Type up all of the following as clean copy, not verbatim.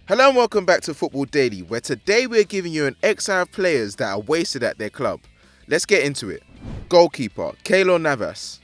Hello and welcome back to Football Daily, where today we're giving you an XI of players that are wasted at their club. Let's get into it. Goalkeeper, Keylor Navas.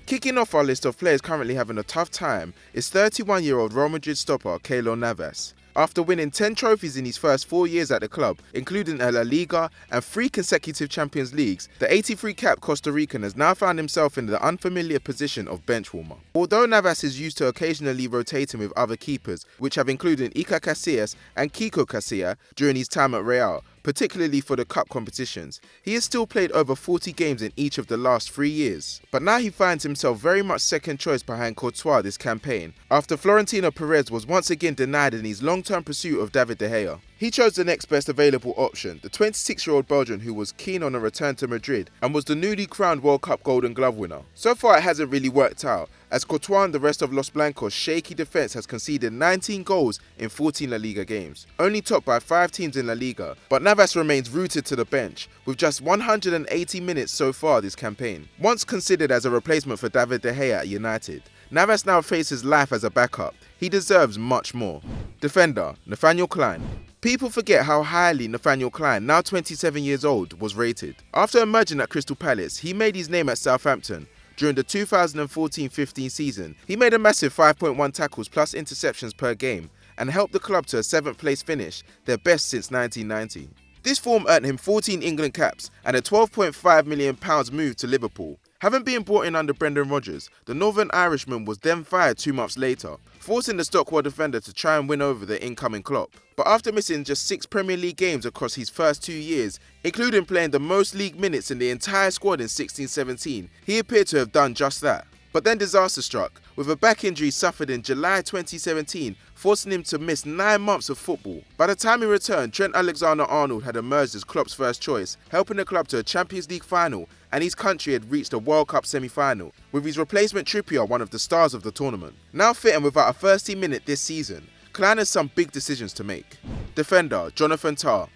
Kicking off our list of players currently having a tough time is 31-year-old Real Madrid stopper Keylor Navas. After winning 10 trophies in his first 4 years at the club, including a La Liga and 3 consecutive Champions Leagues, the 83-capped Costa Rican has now found himself in the unfamiliar position of benchwarmer. Although Navas is used to occasionally rotating with other keepers, which have included Iker Casillas and Kiko Casilla during his time at Real, particularly for the cup competitions, he has still played over 40 games in each of the last 3 years. But now he finds himself very much second choice behind Courtois this campaign, after Florentino Perez was once again denied in his long-term pursuit of David De Gea. He chose the next best available option, the 26-year-old Belgian who was keen on a return to Madrid and was the newly crowned World Cup Golden Glove winner. So far it hasn't really worked out, as Courtois and the rest of Los Blancos' shaky defence has conceded 19 goals in 14 La Liga games, only topped by 5 teams in La Liga, but Navas remains rooted to the bench, with just 180 minutes so far this campaign. Once considered as a replacement for David De Gea at United, Navas now faces life as a backup. He deserves much more. Defender, Nathaniel Klein. People forget how highly Nathaniel Klein, now 27 years old, was rated. After emerging at Crystal Palace, he made his name at Southampton. During the 2014-15 season, he made a massive 5.1 tackles plus interceptions per game and helped the club to a 7th place finish, their best since 1990. This form earned him 14 England caps and a £12.5 million move to Liverpool. Having been brought in under Brendan Rodgers, the Northern Irishman was then fired 2 months later, forcing the Stockwell defender to try and win over the incoming Klopp. But after missing just 6 Premier League games across his first 2 years, including playing the most league minutes in the entire squad in 16-17, he appeared to have done just that. But then disaster struck, with a back injury suffered in July 2017, forcing him to miss 9 months of football. By the time he returned, Trent Alexander-Arnold had emerged as Klopp's first choice, helping the club to a Champions League final, and his country had reached a World Cup semi-final, with his replacement Trippier one of the stars of the tournament. Now fit and without a first team minute this season, Klein has some big decisions to make. Defender, Johnathan.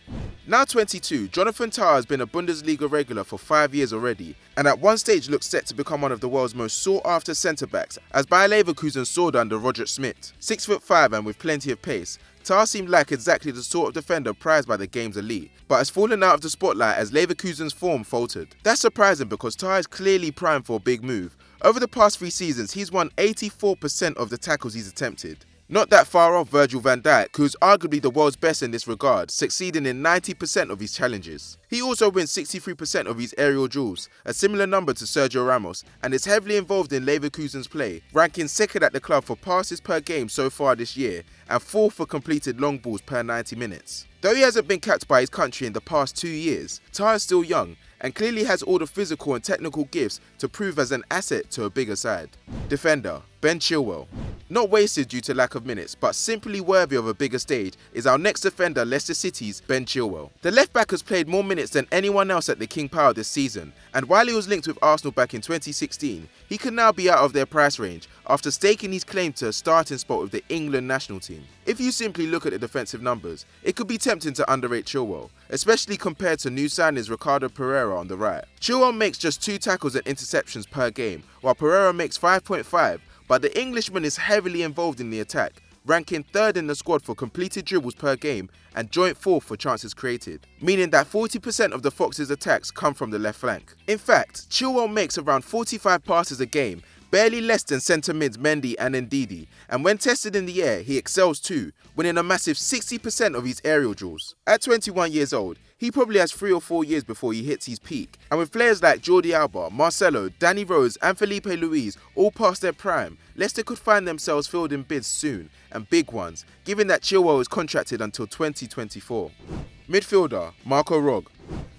Now 22, Johnathan has been a Bundesliga regular for 5 years already, and at one stage looks set to become one of the world's most sought-after centre-backs, as Bayer Leverkusen soared under Roger Schmidt. 6'5" and with plenty of pace, Tah seemed like exactly the sort of defender prized by the game's elite, but has fallen out of the spotlight as Leverkusen's form faltered. That's surprising because Tah is clearly primed for a big move. Over the past 3 seasons, he's won 84% of the tackles he's attempted. Not that far off Virgil van Dijk, who's arguably the world's best in this regard, succeeding in 90% of his challenges. He also wins 63% of his aerial duels, a similar number to Sergio Ramos, and is heavily involved in Leverkusen's play, ranking second at the club for passes per game so far this year, and 4th for completed long balls per 90 minutes. Though he hasn't been capped by his country in the past 2 years, Tah is still young, and clearly has all the physical and technical gifts to prove as an asset to a bigger side. Defender, Ben Chilwell. Not wasted due to lack of minutes, but simply worthy of a bigger stage is our next defender, Leicester City's Ben Chilwell. The left-back has played more minutes than anyone else at the King Power this season, and while he was linked with Arsenal back in 2016, he can now be out of their price range after staking his claim to a starting spot with the England national team. If you simply look at the defensive numbers, it could be tempting to underrate Chilwell, especially compared to new signings Ricardo Pereira on the right. Chilwell makes just 2 tackles and interceptions per game, while Pereira makes 5.5, but the Englishman is heavily involved in the attack, ranking 3rd in the squad for completed dribbles per game and joint 4th for chances created, meaning that 40% of the Foxes' attacks come from the left flank. In fact, Chilwell makes around 45 passes a game, barely less than centre mids Mendy and Ndidi, and when tested in the air, he excels too, winning a massive 60% of his aerial duels. At 21 years old, he probably has 3 or 4 years before he hits his peak, and with players like Jordi Alba, Marcelo, Danny Rose and Felipe Luis all past their prime, Leicester could find themselves fielding bids soon, and big ones, given that Chilwell is contracted until 2024. Midfielder, Marco Rog.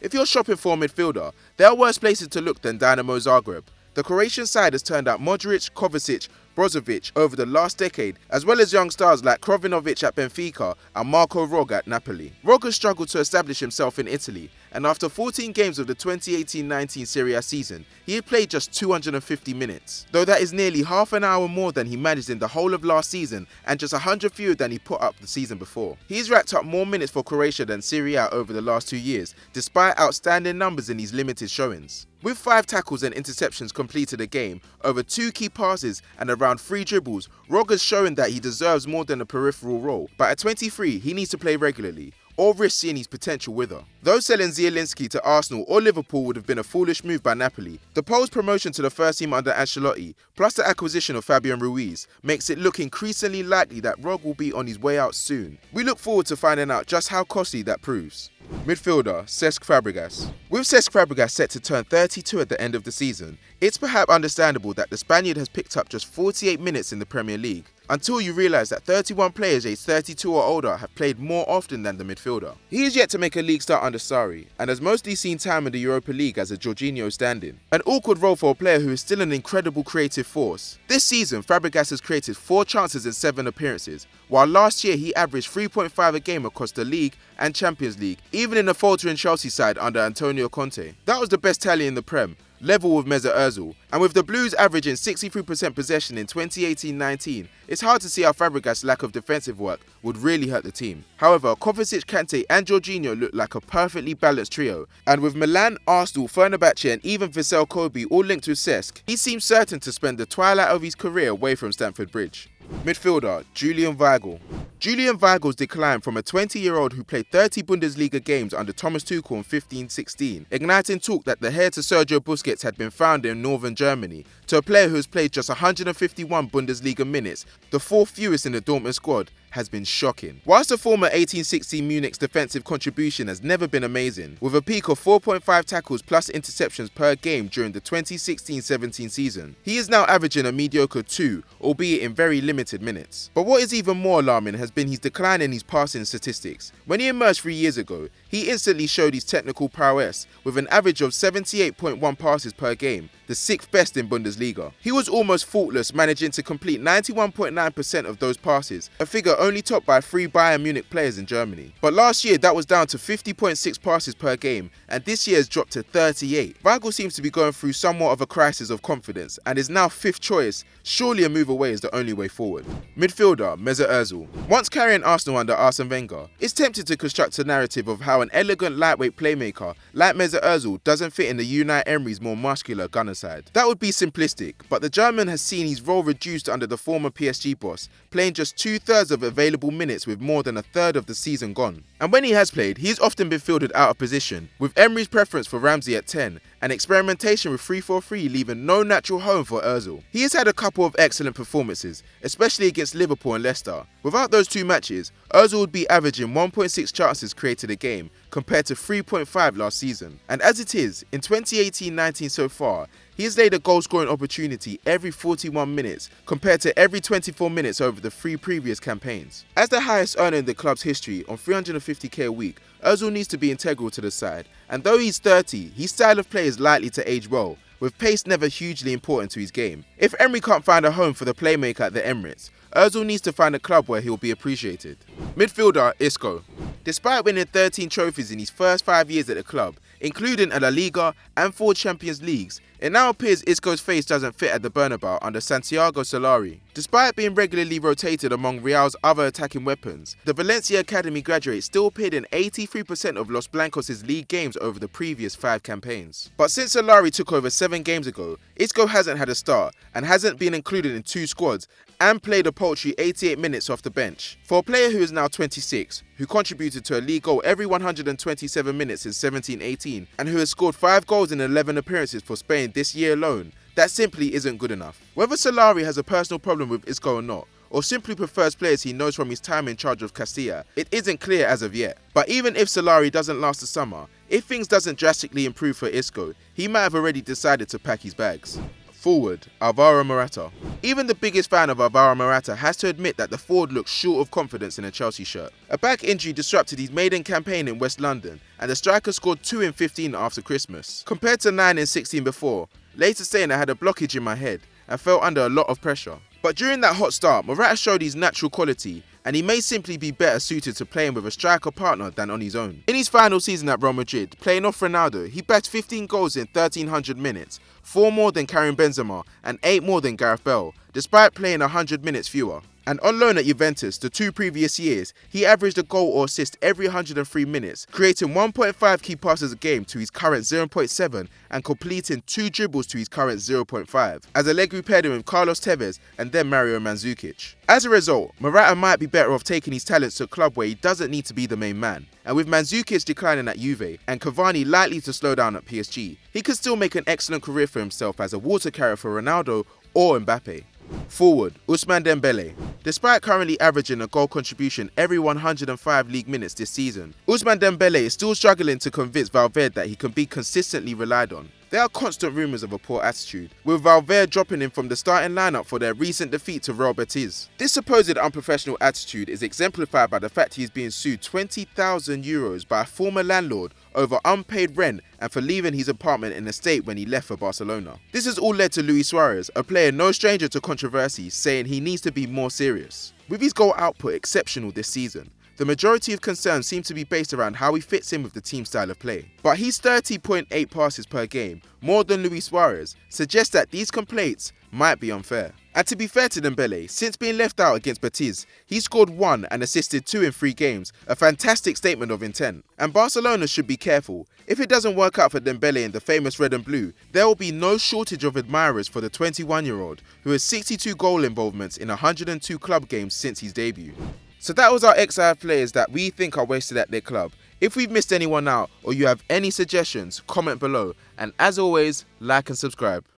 If you're shopping for a midfielder, there are worse places to look than Dynamo Zagreb. The Croatian side has turned out Modric, Kovacic, Brozovic over the last decade, as well as young stars like Krovinovic at Benfica and Marco Rog at Napoli. Rog has struggled to establish himself in Italy, and after 14 games of the 2018-19 Serie A season, he had played just 250 minutes. Though that is nearly half an hour more than he managed in the whole of last season and just 100 fewer than he put up the season before. He's racked up more minutes for Croatia than Serie A over the last 2 years, despite outstanding numbers in his limited showings. With 5 tackles and interceptions completed a game, over 2 key passes and around around 3 dribbles, Roger's showing that he deserves more than a peripheral role, but at 23 he needs to play regularly, or risk seeing his potential wither. Though selling Zielinski to Arsenal or Liverpool would have been a foolish move by Napoli, the Pole's promotion to the first team under Ancelotti, plus the acquisition of Fabian Ruiz, makes it look increasingly likely that Rog will be on his way out soon. We look forward to finding out just how costly that proves. Midfielder, Cesc Fbregas. With Cesc Fbregas set to turn 32 at the end of the season, it's perhaps understandable that the Spaniard has picked up just 48 minutes in the Premier League, until you realise that 31 players aged 32 or older have played more often than the midfielder. He is yet to make a league start under Sarri, and has mostly seen time in the Europa League as a Jorginho stand-in. An awkward role for a player who is still an incredible creative force. This season, Fabregas has created 4 chances in 7 appearances, while last year he averaged 3.5 a game across the League and Champions League, even in a faltering Chelsea side under Antonio Conte. That was the best tally in the Prem, level with Meza Azul, and with the Blues averaging 63% possession in 2018-19, it's hard to see how Fabregas' lack of defensive work would really hurt the team. However, Kovacic, Kante and Jorginho look like a perfectly balanced trio, and with Milan, Arsenal, Fenerbahce and even Vissel Kobe all linked with Cesc, he seems certain to spend the twilight of his career away from Stamford Bridge. Midfielder, Julian Weigl. Julian Weigl's decline from a 20-year-old who played 30 Bundesliga games under Thomas Tuchel in 15-16, igniting talk that the heir to Sergio Busquets had been found in northern Germany, to a player who has played just 151 Bundesliga minutes, the 4th fewest in the Dortmund squad, has been shocking. Whilst the former 18-16 Munich's defensive contribution has never been amazing, with a peak of 4.5 tackles plus interceptions per game during the 2016-17 season, he is now averaging a mediocre 2, albeit in very limited minutes. But what is even more alarming has been his decline in his passing statistics. When he emerged 3 years ago, he instantly showed his technical prowess, with an average of 78.1 passes per game, the 6th best in Bundesliga. He was almost faultless, managing to complete 91.9% of those passes, a figure only topped by 3 Bayern Munich players in Germany. But last year that was down to 50.6 passes per game, and this year has dropped to 38. Weigl seems to be going through somewhat of a crisis of confidence, and is now 5th choice. Surely a move away is the only way forward. Midfielder, Meza Özil. Once carrying Arsenal under Arsene Wenger, it's tempted to construct a narrative of how an elegant lightweight playmaker like Meza Özil doesn't fit in the Unai Emery's more muscular gunner side. That would be simplistic, but the German has seen his role reduced under the former PSG boss, playing just 2/3 of available minutes with more than 1/3 of the season gone. And when he has played, he's often been fielded out of position, with Emery's preference for Ramsey at 10, and experimentation with 3-4-3 leaving no natural home for Özil. He has had a couple of excellent performances, especially against Liverpool and Leicester. Without those 2 matches, Özil would be averaging 1.6 chances created a game, compared to 3.5 last season. And as it is, in 2018-19 so far, he has laid a goal-scoring opportunity every 41 minutes, compared to every 24 minutes over the 3 previous campaigns. As the highest earner in the club's history on 350k a week, Özil needs to be integral to the side, and though he's 30, his style of play is likely to age well, with pace never hugely important to his game. If Emery can't find a home for the playmaker at the Emirates, Özil needs to find a club where he'll be appreciated. Midfielder, Isco. Despite winning 13 trophies in his first 5 years at the club, including a La Liga and 4 Champions Leagues, it now appears Isco's face doesn't fit at the Bernabeu under Santiago Solari. Despite being regularly rotated among Real's other attacking weapons, the Valencia Academy graduate still appeared in 83% of Los Blancos' league games over the previous 5 campaigns. But since Solari took over 7 games ago, Isco hasn't had a start and hasn't been included in 2 squads and played a paltry 88 minutes off the bench. For a player who is now 26, who contributed to a league goal every 127 minutes in 17-18, and who has scored 5 goals in 11 appearances for Spain this year alone, that simply isn't good enough. Whether Solari has a personal problem with Isco or not, or simply prefers players he knows from his time in charge of Castilla, it isn't clear as of yet. But even if Solari doesn't last the summer, if things doesn't drastically improve for Isco, he might have already decided to pack his bags. Forward, Alvaro Maretto. Even the biggest fan of Alvaro Maretto has to admit that the forward looks short of confidence in a Chelsea shirt. A back injury disrupted his maiden campaign in West London, and the striker scored 2 in 15 after Christmas, compared to 9 in 16 before, later saying I had a blockage in my head and felt under a lot of pressure. But during that hot start, Maretto showed his natural quality, and he may simply be better suited to playing with a striker partner than on his own. In his final season at Real Madrid, playing off Ronaldo, he bagged 15 goals in 1,300 minutes, 4 more than Karim Benzema and 8 more than Gareth Bale, despite playing 100 minutes fewer. And on loan at Juventus, the 2 previous years, he averaged a goal or assist every 103 minutes, creating 1.5 key passes a game to his current 0.7 and completing 2 dribbles to his current 0.5, as Allegri paired him with Carlos Tevez and then Mario Mandzukic. As a result, Maretto might be better off taking his talents to a club where he doesn't need to be the main man. And with Mandzukic declining at Juve and Cavani likely to slow down at PSG, he could still make an excellent career for himself as a water carrier for Ronaldo or Mbappe. Forward, Guzman Dembele. Despite currently averaging a goal contribution every 105 league minutes this season, Guzman Dembele is still struggling to convince Valverde that he can be consistently relied on. There are constant rumours of a poor attitude, with Valverde dropping him from the starting lineup for their recent defeat to Real Betis. This supposed unprofessional attitude is exemplified by the fact he is being sued €20,000 by a former landlord over unpaid rent and for leaving his apartment in a state when he left for Barcelona. This has all led to Luis Suarez, a player no stranger to controversy, saying he needs to be more serious. With his goal output exceptional this season, the majority of concerns seem to be based around how he fits in with the team style of play. But his 30.8 passes per game, more than Luis Suarez, suggests that these complaints might be unfair. And to be fair to Dembele, since being left out against Betis, he scored 1 and assisted 2 in 3 games, a fantastic statement of intent. And Barcelona should be careful. If it doesn't work out for Dembele in the famous red and blue, there will be no shortage of admirers for the 21-year-old, who has 62 goal involvements in 102 club games since his debut. So that was our XI players that we think are wasted at their club. If we've missed anyone out or you have any suggestions, comment below. And as always, like and subscribe.